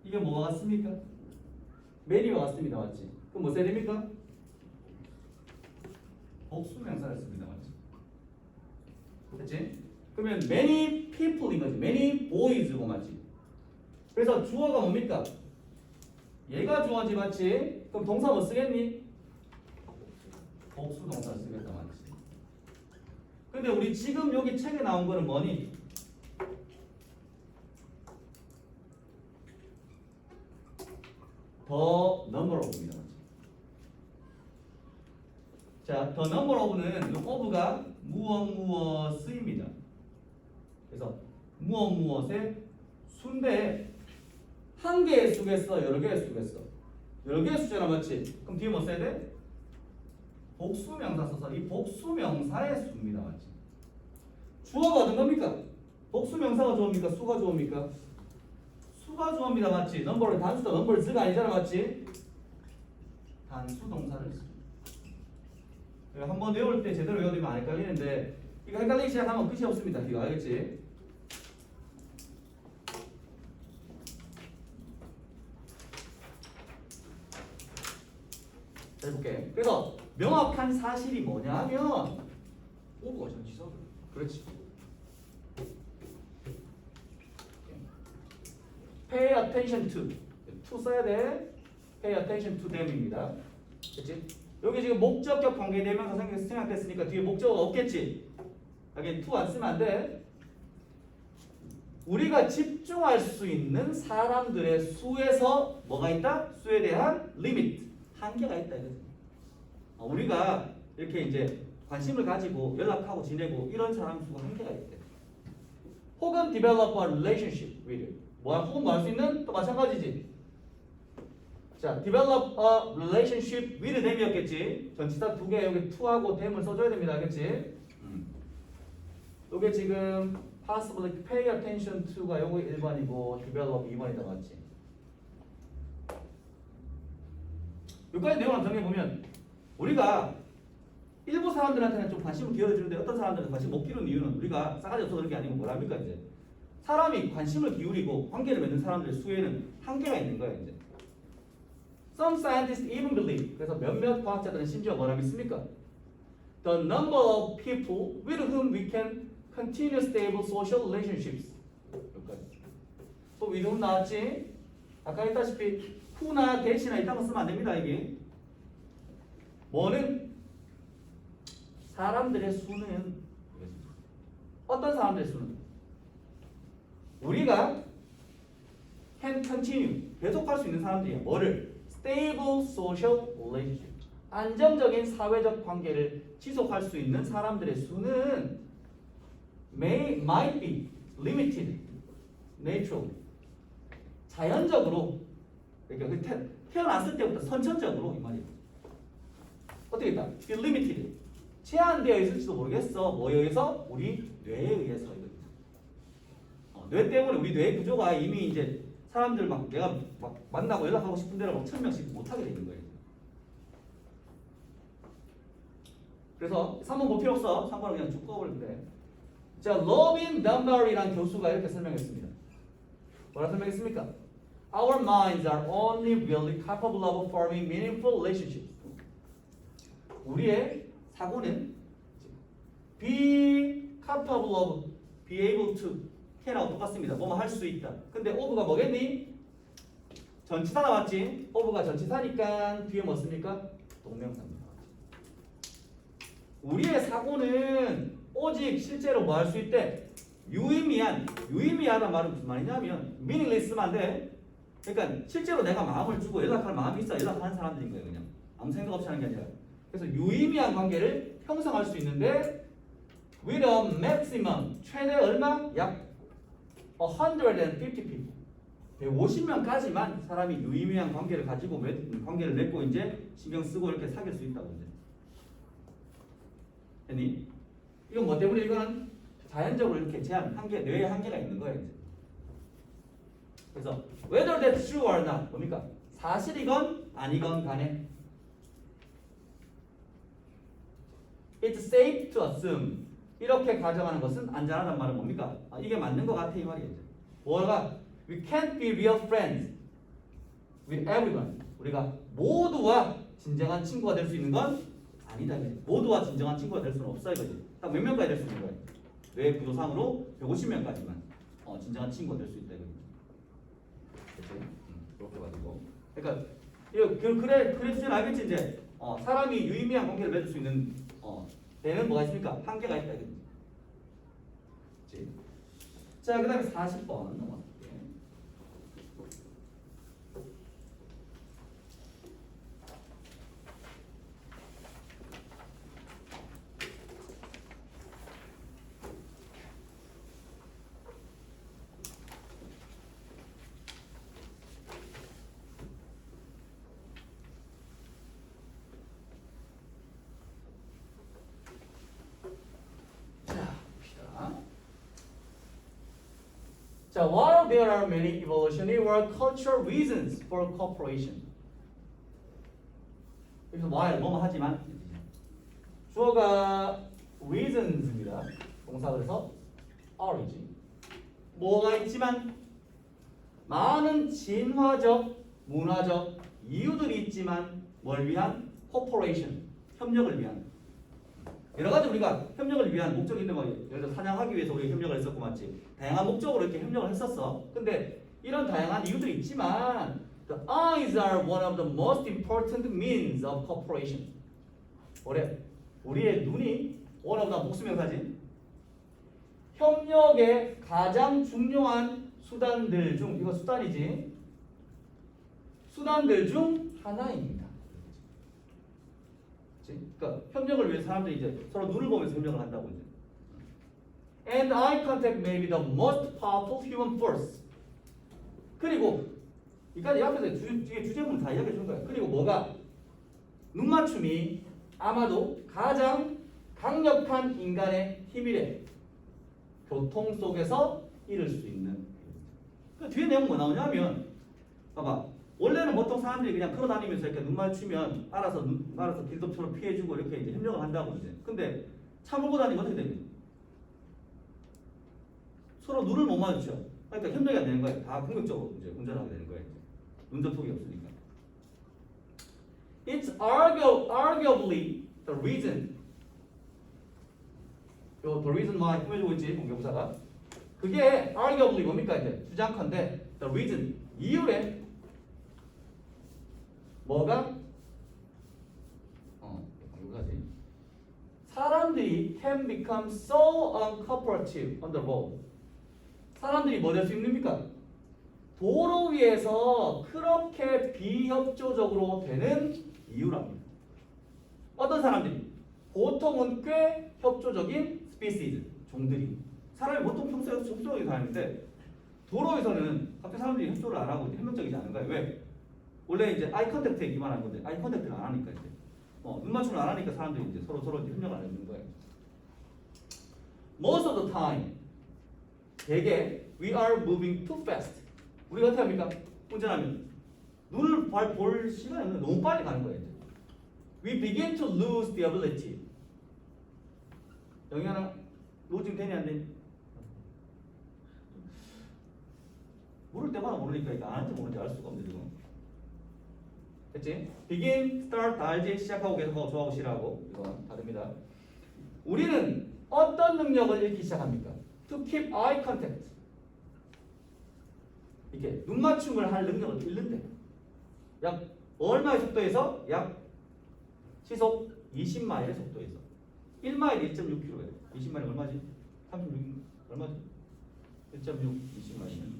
이게 뭐가 같습니까? many와 같습니다. 맞지? 그럼 뭐 써야 됩니까? 복수 명사를 씁니다. 맞지? 그치? 그러면 many people인 거지. many boys고 맞지? 그래서 주어가 뭡니까? 얘가 주어지 맞지? 그럼 동사 뭐 쓰겠니? 복수 동사 쓰겠다 맞지? 근데 우리 지금 여기 책에 나온 거는 뭐니? the number of입니다. 맞지? 자, the number of는 이 of가 무엇무엇입니다. 그래서 무엇무엇의 수인데 한 개의 수겠어? 여러 개의 수겠어? 여러 개의 수잖아 맞지? 그럼 뒤에 뭐 써야 돼? 복수명사 써서 이 복수명사의 수입니다 맞지? 주어가 어떤 겁니까? 복수명사가 주어입니까? 수가 주어입니까? 수가 주어입니다 맞지? 넘버를 단수다 넘버를 쓰가 아니잖아 맞지? 단수 동사를 씁니다. 한번 외울 때 제대로 외워두면 안 헷갈리는데 이거 헷갈리기 시작하면 끝이 없습니다. 이거 알겠지? 해볼게. 그래서 명확한 사실이 뭐냐면 오버가 전치사. 그렇지. Pay attention to 써야 돼. Pay attention to them입니다. 그렇지? 여기 지금 목적격 관계대명사 생각했으니까 뒤에 목적어가 없겠지. 여기 to 안 쓰면 안 돼. 우리가 집중할 수 있는 사람들의 수에서 뭐가 있다? 수에 대한 리미트. 한계가 있다 이거지. 우리가 이렇게 이제 관심을 가지고 연락하고 지내고 이런 사람 수가 한계가 있대. 혹은 develop a relationship with. 혹은 뭐 할 수 있는 또 마찬가지지. 자, develop a relationship with them이었겠지. 전치사 두 개 여기 to하고 them을 써줘야 됩니다. 알겠지? 이게 지금 possibly pay attention to가 요거 1번이고 develop 2번이다 맞지? 여기까지 내용을 정리해보면 우리가 일부 사람들한테는 좀 관심을 기울여주는데 어떤 사람들은 관심 못 기울이는 이유는 우리가 싸가지 없어서 그런 게 아니고 뭐랍니까 이제 사람이 관심을 기울이고 관계를 맺는 사람들의 수에는 한계가 있는 거예요 이제. Some scientists even believe 그래서 몇몇 과학자들은 심지어 뭐라 믿습니까? The number of people with whom we can continue stable social relationships 여기까지. 또 with whom 나왔지? 아까 했다시피 who나 that이나 이딴 거 쓰면 안 됩니다 이게. 뭐는 사람들의 수는 어떤 사람들의 수는 우리가 can continue 계속할 수 있는 사람들이야. 뭐를? stable social relationship 안정적인 사회적 관계를 지속할 수 있는 사람들의 수는 might be limited naturally 자연적으로 그러니까 태어났을 때부터 선천적으로 이 말이야. 어떻게 있다? be limited 제한되어 있을지도 모르겠어. 뭐에 의해서? 우리 뇌에 의해서 이거다. 뇌 때문에 우리 뇌 구조가 이미 이제 사람들 막 내가 막 만나고 연락하고 싶은 대로 막 1000명씩 못하게 되는 거예요. 그래서 3번 볼 필요 없어. 3번은 그냥 쭉 꺼버리는데. 자, 로빈 덤버리라는 교수가 이렇게 설명했습니다. 뭐라 설명했습니까? Our minds are only really capable of forming meaningful relationships. 우리의 사고는 be capable of, be able to, can하고 똑같습니다. 뭐뭐 할 수 있다. 근데 of가 뭐겠니? 전치사 나왔지? of가 전치사니까 뒤에 뭐 씁니까? 동명사입니다. 우리의 사고는 오직 실제로 뭐 할 수 있대? 유의미하다는 말은 무슨 말이냐면 meaningless 쓰면 안 돼. 그러니까 실제로 내가 마음을 주고 연락할 마음이 있어 연락하는 사람들인 거예요. 그냥 아무 생각 없이 하는 게 아니라. 그래서 유의미한 관계를 형성할 수 있는데 with a maximum 최대 얼마? 약 150 people 150명까지만 사람이 유의미한 관계를 가지고 관계를 맺고 이제 신경 쓰고 이렇게 사귈 수 있다고 이제. 했니? 이건 뭐 때문에 이거는 자연적으로 이렇게 제한 한계 뇌에 한계가 있는 거예요 이제. 그래서 whether that's true or not 뭡니까? 사실이건 아니건 간에 It's safe to assume. 이렇게 가정하는 것은 안전하단 말은 뭡니까? 이게 맞는 것 같아 이 말이에요. 뭐가? We can't be real friends with everyone. 우리가 모두와 진정한 친구가 될 수 있는 건 아니다. 모두와 진정한 친구가 될 수는 없어 이거지. 딱 몇 명까지 될 수 있는 거예요? 뇌 구조상으로 150명까지만 진정한 친구가 될 수 있다 이거지. 그렇지? 그렇게 가지고. 그러니까 그래 주제는 알겠지 이제. 사람이 유의미한 관계를 맺을 수 있는 데는 뭐가 있습니까? 한계가 있다 이거지. 그렇지? 자, 그다음에 40번 넘어갈게요. 자, while there are many evolutionary or cultural reasons for cooperation. 여기서 while 뭐뭐 하지만 주어가 reasons입니다. 동사 그래서 are이지. 뭐가 있지만 많은 진화적, 문화적 이유들이 있지만 뭘 위한 cooperation, 협력을 위한. 여러 가지 우리가 협력을 위한 목적이 있는 거 예를 들어 사냥하기 위해서 우리가 협력을 했었고 맞지? 다양한 목적으로 이렇게 협력을 했었어. 근데 이런 다양한 이유들이 있지만 the eyes are one of the most important means of cooperation. 우리의 눈이 one of the 복수명사지. 협력의 가장 중요한 수단들 중 이거 수단이지. 수단들 중 하나입니다. 그러니까 협력을 위해 사람들이 이제 서로 눈을 보면서 협력을 한다고 이제. And eye contact may be the most powerful human force. 그리고 이까지 앞에서 뒤에 주제문을 다 이야기해 준 거야. 그리고 뭐가 눈 맞춤이 아마도 가장 강력한 인간의 힘이래. 교통 속에서 이룰 수 있는. 그 뒤에 내용 뭐 나오냐면 봐봐. 원래는 보통 사람들이 그냥 걸어다니면서 이렇게 눈 마주치면 알아서 길도처럼 피해주고 이렇게 이제 협력을 한다고 이제. 근데 차 몰고 다니면 어떻게 되니? 서로 눈을 못 마주쳐. 그러니까 협력이 안 되는 거예요. 다 공격적으로 이제 운전하게 되는 거예요. 운전폭이 없으니까. It's arguably the reason. the reason why 꾸며주고 있지 공격부사가. 그게 arguably 뭡니까 이제 주장컨대 the reason 이유래. 뭐가? 이거지. 사람들이 can become so uncooperative on the road. 사람들이 뭐 될 수 있습니까? 도로 위에서 그렇게 비협조적으로 되는 이유랍니다. 어떤 사람들이? 보통은 꽤 협조적인 species, 종들이. 사람이 보통 평소에 협조적인 사람인데 도로에서는 갑자기 사람들이 협조를 안 하고 협력적이지 않은 거예요. 왜? 원래 이제 아이 컨택트에 기반한 건데 아이 컨택트를 안 하니까 이제 눈 맞춤을 안 하니까 사람들이 이제 서로 이제 협력을 안 해주는 거예요. Most of the time, 대개 we are moving too fast. 우리가 어떻게 합니까? 운전하면 눈을 볼 시간이 없는데 너무 빨리 가는 거예요. 이제. We begin to lose the ability. 영현아, 로징 되니 안 되니? 모를 때마다 모르니까 이거 아는지 모르는지 알 수가 없는데 지금. 됐지? begin, start 다 알지? 시작하고 계속하고 좋아하고 싫어하고 이거 다 됩니다. 우리는 어떤 능력을 잃기 시작합니까? To keep eye contact. 이렇게 눈 맞춤을 할 능력을 잃는데 약 얼마의 속도에서? 약 시속 20마일의 속도에서 1마일 1.6km예요. 20마일 얼마지? 36 얼마지? 1.6 20마일이면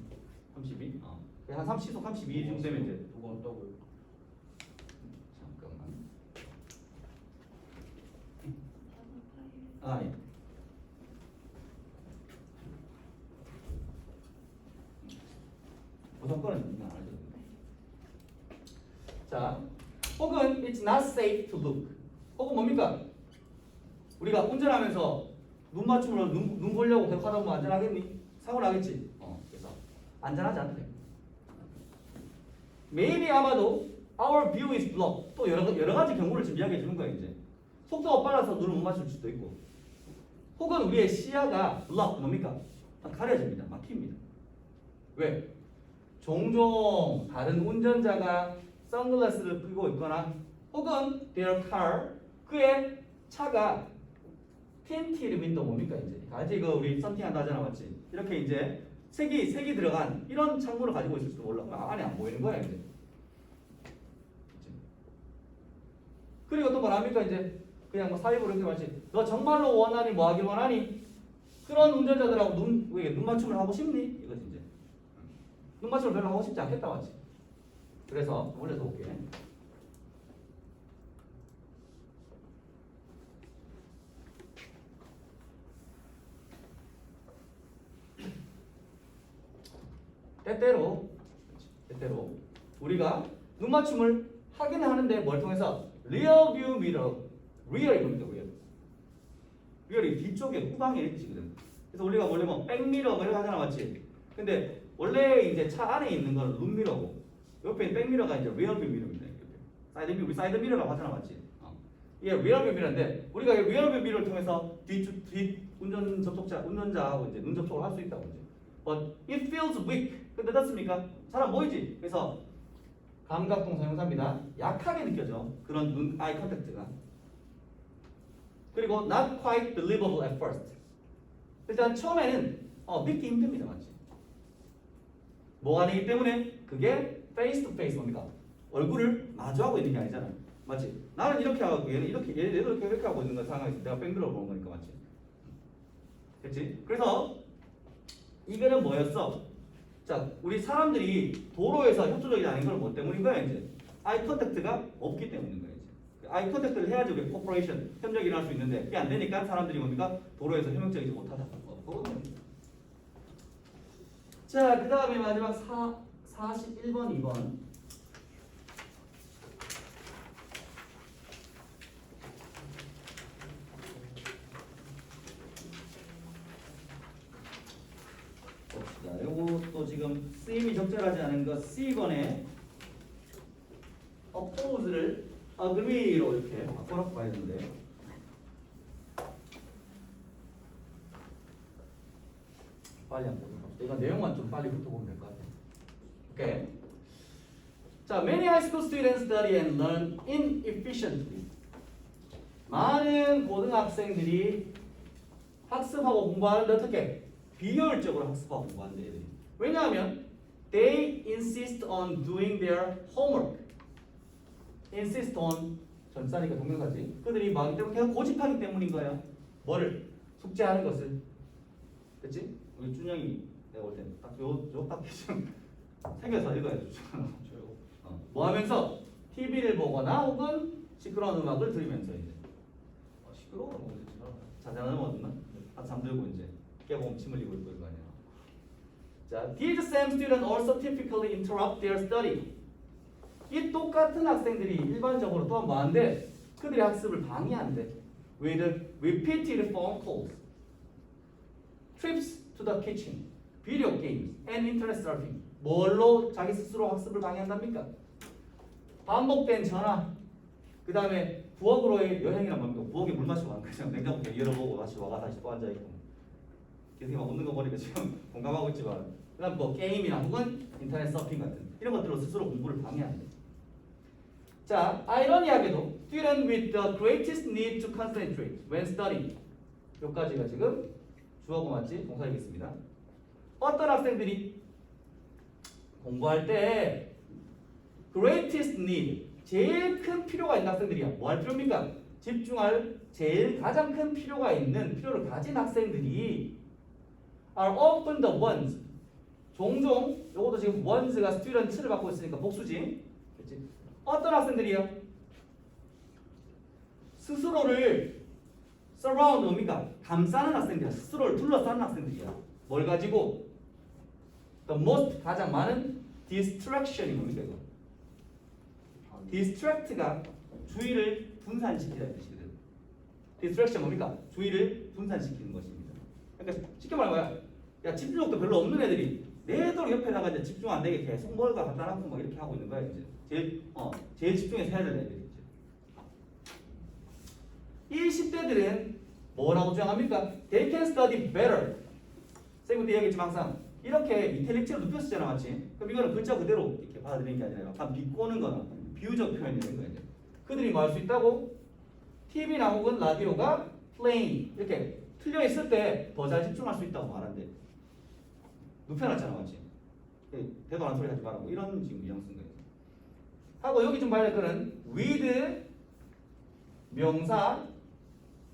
32? 한 시속 32 정도 되면 이제 누가 왔다고요? 예. 우선권은 안 하죠. 자, 혹은 it's not safe to look. 혹은 뭡니까? 우리가 운전하면서 눈 맞춤으로 눈 보려고 계속 하다 보면 안전하겠니? 사고 나겠지. 그래서 안전하지 않대. Maybe 아마도 our view is blocked. 또 여러 가지 경우를 지금 이야기해 주는 거예요 이제. 속도가 빨라서 눈을 못 맞출 수도 있고, 혹은 우리의 시야가 블럭 뭡니까? 가려집니다. 막힙니다. 왜? 종종 다른 운전자가 선글라스를 끼고 있거나, 혹은 their car, 그의 차가 틴티드 윈도우 뭡니까 이제? 아직 그 우리 썬팅한다 하잖아, 맞지? 이렇게 이제 색이 들어간 이런 창문을 가지고 있을지도 몰라. 안에 안 보이는 거야 이제. 그리고 또 뭐랍니까 이제? 그냥 뭐 사입으로 이렇게 말지. 너 정말로 원하니 뭐 하길 원하니? 그런 운전자들하고 눈 맞춤을 하고 싶니? 이거지 이제. 눈 맞춤을 별로 하고 싶지 않겠다 맞지? 그래서 올려서 볼게. 때때로 우리가 눈 맞춤을 하긴 하는데 뭘 통해서? 리어 뷰 미러. 리얼이 뭡니까? 리얼이 뒤쪽에 후방에 이렇게 지거든. 그래서 우리가 원래 뭐 백미러 이렇게 하잖아 맞지? 근데 원래 이제 차 안에 있는 건 룸미러고 옆에 있는 백미러가 이제 리얼 뷰 미러입니다. 우리 사이드 미러라고 하잖아 맞지? 이게 리얼 뷰 미러인데 우리가 이 리얼 뷰 미러를 통해서 뒷 운전자하고 이제 눈 접촉을 할 수 있다고 이제. But it feels weak. 근데 어떻습니까? 잘 안 보이지? 그래서 감각동사 형사입니다. 약하게 느껴져. 그런 눈 아이 컨택트가. 그리고 not quite believable at first. 일단 처음에는 믿기 힘듭니다, 맞지? 뭐가 아니기 때문에 그게 face to face 뭡니까? 얼굴을 마주하고 있는 게 아니잖아, 맞지? 나는 이렇게 하고 얘는 얘도 이렇게 하고 있는 거 상황에서 내가 뺑들어 보는 거니까, 맞지? 그렇지? 그래서 이거는 뭐였어? 자, 우리 사람들이 도로에서 협조적이 아닌 건 뭐 때문인 거야 이제? 아이 컨택트가 없기 때문인 거야 이제. 아이 컨택트를 해야지 우리 코퍼레이션 협력이 일어날 수 있는데 그게 안 되니까 사람들이 뭡니까? 도로에서 협력적이지 못하다. 그거는. 자, 그 다음에 마지막 41번, 2번. 봅시다. 요것도 지금 쓰임이 적절하지 않은 거 C번에 oppose를 agree로 이렇게 바꿔놓고 봐야 되는데 빨리 한번 보도록 합시다. 이건 내용만 좀 빨리 훑어보면 될 것 같아요. 오케이. 자, many high school students study and learn inefficiently. 많은 고등학생들이 학습하고 공부하는데 어떻게? 비효율적으로 학습하고 공부하는 애들이. 왜냐하면 they insist on doing their homework. insist on 전사니까 동명사지. 그들이 막 때문에 계속 고집하기 때문인 거야. 뭐를? 숙제하는 것을. 그렇지? 우리 준영이 내가 볼 때는 딱요 지금 새겨서 읽어야 돼. 뭐 하면서 TV를 보거나 혹은 시끄러운 음악을 들으면서 이제. 시끄러운 거 모르겠지. 자장을 먹었나? 잠들고 이제 깨보면 침 흘리고 있을 거 아니야. 자, these same students also typically interrupt their study. 이 똑같은 학생들이 일반적으로 또한 뭐한데 그들의 학습을 방해한대. with repeated phone calls, trips to the kitchen, video games, and internet surfing. 뭘로 자기 스스로 학습을 방해한답니까? 반복된 전화, 그 다음에 부엌으로의 여행이란 말입니다. 부엌에 물 마시고 가는 거죠. 냉장고 열어보고 다시 와가 다시 또 앉아있고 계속 막 웃는 거 보니까 지금 공감하고 있지만 그 다음 뭐 게임이나 혹은 인터넷 서핑 같은 이런 것들로 스스로 공부를 방해한대. 자, 아이러니하게도 student with the greatest need to concentrate when studying 여기까지가 지금 주어고 맞지? 동사이겠습니다. 어떤 학생들이 공부할 때 greatest need 제일 큰 필요가 있는 학생들이야. 뭐 할 필요입니까? 집중할 제일 가장 큰 필요가 있는 필요를 가진 학생들이 are often the ones 종종 요것도 지금 ones가 student를 갖고 있으니까 복수지. 그렇지? 어떤 학생들이야? 스스로를 surround 뭡니까? 감싸는 학생들이야. 스스로를 둘러싸는 학생들이야. 뭘 가지고? the most 가장 많은 distraction이 뭡니까 이거? distract가 주의를 분산시키는 뜻이거든. distraction 뭡니까? 주의를 분산시키는 것입니다. 그러니까 쉽게 말하면 뭐야? 야 집중력도 별로 없는 애들이 내도록 옆에다가 이제 집중 안 되게 계속 뭘가 갖다 놓고 막 이렇게 하고 있는 거야 이제. 제일 집중해서 해야 될 애들이 이제. 이 10대들은 뭐라고 주장합니까? They can study better. 쌤도 얘기했지만 항상 이렇게 이탈릭체로 눕혀 쓰잖아, 맞지? 그럼 이거는 글자 그대로 이렇게 받아들이는 게 아니라 약간 비꼬는 거나 비유적 표현이 되는 거예요. 그들이 뭐 할 수 있다고? TV나 혹은 라디오가 playing 이렇게 틀려 있을 때 더 잘 집중할 수 있다고 말한대. 눕혀놨잖아, 맞지? 대도 안 소리 하지 말라고 이런 지금 이형 쓴 거예요. 하고 여기 좀 봐야 될 거는 with 명사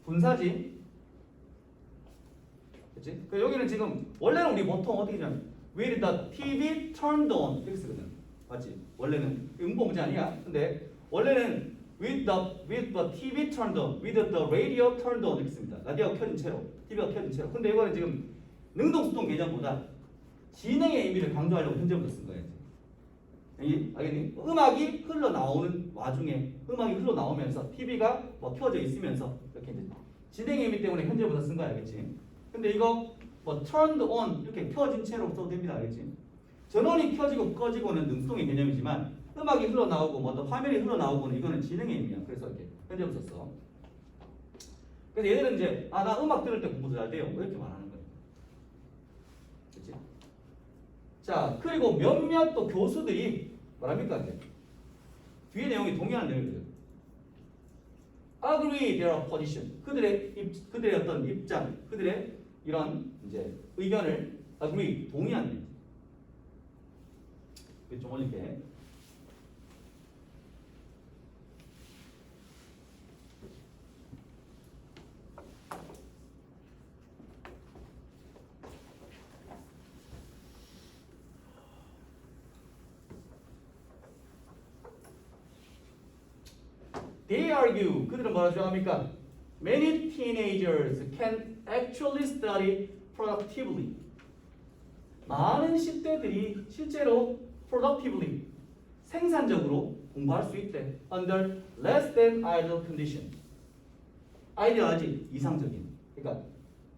분사지. 그치? 그 여기는 지금 원래는 우리 보통 어떻게 하냐면 with the TV turned on 이렇게 쓰거든. 맞지? 원래는 음보 문제 아니야. 근데 원래는 with the TV turned on, with the radio turned on 이렇게 씁니다. 라디오가 켜진 채로, TV가 켜진 채로. 근데 이거는 지금 능동수동 개념보다 진행의 의미를 강조하려고 현재부터 쓴 거예요. 알겠니? 음악이 흘러나오는 와중에 음악이 흘러나오면서 TV가 뭐 켜져 있으면서 이렇게 이제 진행의 의미 때문에 현재부터 쓴 거야, 알겠지? 근데 이거 뭐 turned on 이렇게 켜진 채로 써도 됩니다, 알겠지? 전원이 켜지고 꺼지고는 능수동의 개념이지만 음악이 흘러나오고 뭐 화면이 흘러나오고는 이거는 진행의 의미야. 그래서 이렇게 현재부터 썼어. 그래서 얘들은 이제 나 음악 들을 때 공부도 잘 돼요. 뭐 이렇게 말하는 거예요. 그렇지? 자, 그리고 몇몇 또 교수들이 뭐랍니까? 이제 뒤에 내용이 동일한 내용이거든. Agree their position. 그들의 어떤 입장, 그들의 이런 이제 의견을 agree 동의하는. 좀 올릴게. They argue, 그들은 뭐라 주장합니까? Many teenagers can actually study productively. 많은 10대들이 실제로 productively, 생산적으로 공부할 수 있대. Under less than ideal condition. 아이디어하지 이상적인. 그러니까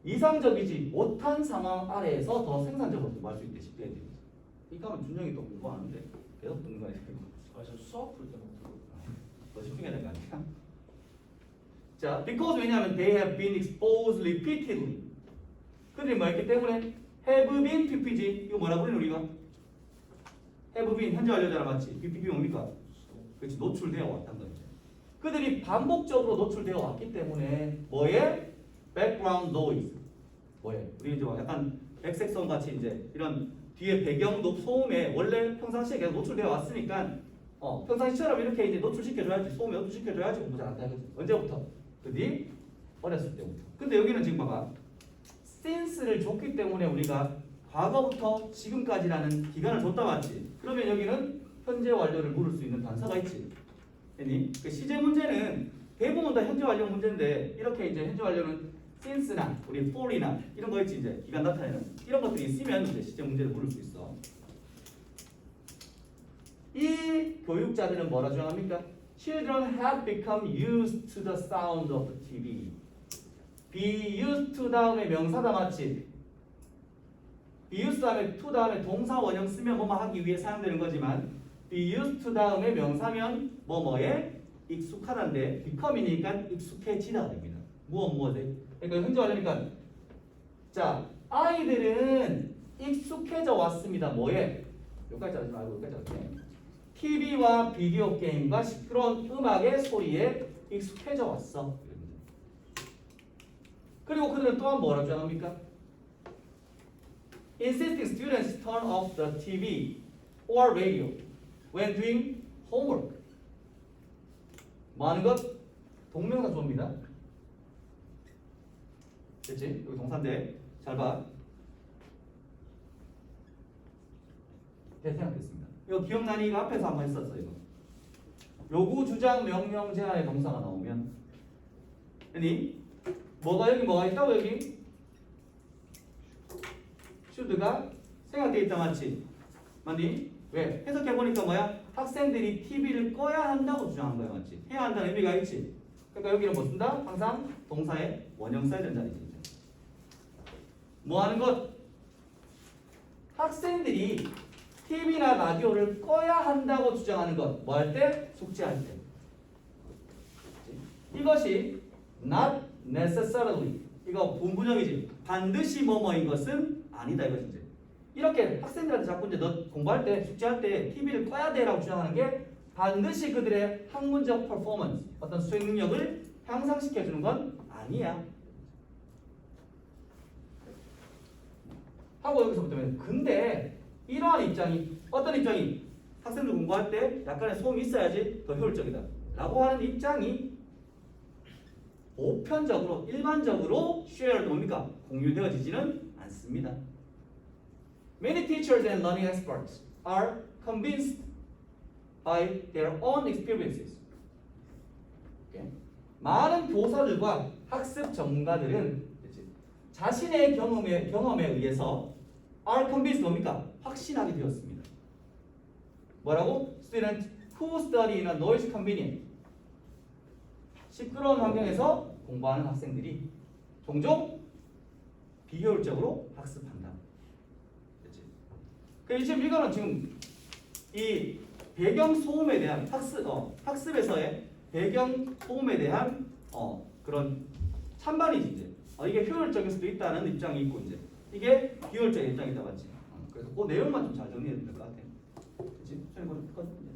이상적이지 못한 상황 아래에서 더 생산적으로 공부할 수 있대. 10대들이. 이거 하면 준영이 또 공부하는데 계속 듣는 거야. 저 수학 풀 때만 들어. 더 집중해야 되는 거 아니야? 자, because 왜냐하면 they have been exposed repeatedly. 그들이 뭐 했기 때문에 have been PPG 이거 뭐라 그러는 우리가? have been 현재 완료잖아, 맞지? PPG 뭡니까? 그렇지, 노출되어 왔단 거지. 그들이 반복적으로 노출되어 왔기 때문에 뭐에? background noise. 뭐에? 우리 이제 약간 백색선 같이 이제 이런 뒤에 배경 소음에 원래 평상시에 계속 노출되어 왔으니까 평상시처럼 이렇게 이제 노출시켜줘야지, 소음에 노출시켜줘야지 공부 잘 안 되거든. 언제부터? 그뒤 어렸을 때부터. 근데 여기는 지금 봐봐. since를 줬기 때문에 우리가 과거부터 지금까지라는 기간을 줬다 맞지? 그러면 여기는 현재 완료를 물을 수 있는 단서가 있지. 아니? 그 시제 문제는 대부분 다 현재 완료 문제인데 이렇게 이제 현재 완료는 since나 우리 for이나 이런 거 있지, 이제 기간 나타내는 이런 것들이 있으면 이제 시제 문제를 물을 수 있어. 이 교육자들은 뭐라 주장합니까? Children have become used to the sound of the TV. be used to 다음에 명사다 맞지? be used 다음에 to 다음에 동사 원형 쓰면 뭐뭐 하기 위해 사용되는 거지만 be used to 다음에 명사면 뭐뭐에 익숙하다인데 become이니까 익숙해지다 됩니다. 무엇에? 그러니까 현재 완료니까 자, 아이들은 익숙해져 왔습니다. 뭐에? 여기까지 하지 말고 여기까지 할게. TV와 비디오 게임과 시끄러운 음악의 소리에 익숙해져 왔어. 그리고 그들은 또한 뭐라고 주장합니까? Insisting students turn off the TV or radio when doing homework. 뭐 하는 것? 동명사 주어입니다. 됐지? 여기 동사인데 잘 봐. 네, 생각됐습니다. 이거 기억나니? 이거 앞에서 한번 했었어 이거. 요구, 주장, 명령, 제한의 동사가 나오면 아니 뭐가 있다고 여기? should가 생각되어 있다 맞지? 맞니? 왜? 해석해보니까 뭐야? 학생들이 TV를 꺼야 한다고 주장한 거야 맞지? 해야 한다는 의미가 있지? 그러니까 여기는 뭐 쓴다? 항상 동사에 원형 써야 된다는 얘기죠. 뭐 하는 것? 학생들이 TV나 라디오를 꺼야 한다고 주장하는 것. 뭐 할 때? 숙제할 때. 이것이 not necessarily. 이거 본분형이지. 반드시 뭐뭐인 것은 아니다 이것이 이제. 이렇게 학생들한테 자꾸 이제 너 공부할 때 숙제할 때 TV를 꺼야 돼라고 주장하는 게 반드시 그들의 학문적 퍼포먼스, 어떤 수행 능력을 향상시켜 주는 건 아니야. 하고 여기서부터 근데 이러한 입장이 어떤 입장이 학생들 공부할 때 약간의 소음이 있어야지 더 효율적이다 라고 하는 입장이 보편적으로 일반적으로 shared 뭡니까? 공유되어지지는 않습니다. Many teachers and learning experts are convinced by their own experiences. Okay? 많은 교사들과 학습 전문가들은 자신의 경험에 의해서 are convinced 뭡니까? 확신하게 되었습니다. 뭐라고? Students who study in a noise convenient. 시끄러운 환경에서 공부하는 학생들이 종종 비효율적으로 학습한다. 됐지? 그 지금 이거는 지금 이 배경 소음에 대한 학습에서의 배경 소음에 대한 그런 찬반이지 이제. 이게 효율적일 수도 있다는 입장이 있고 이제 이게 비효율적인 입장이다 맞지? 그래서 그 내용만 좀 잘 정리해야 될 것 같아. 그렇지? 선생님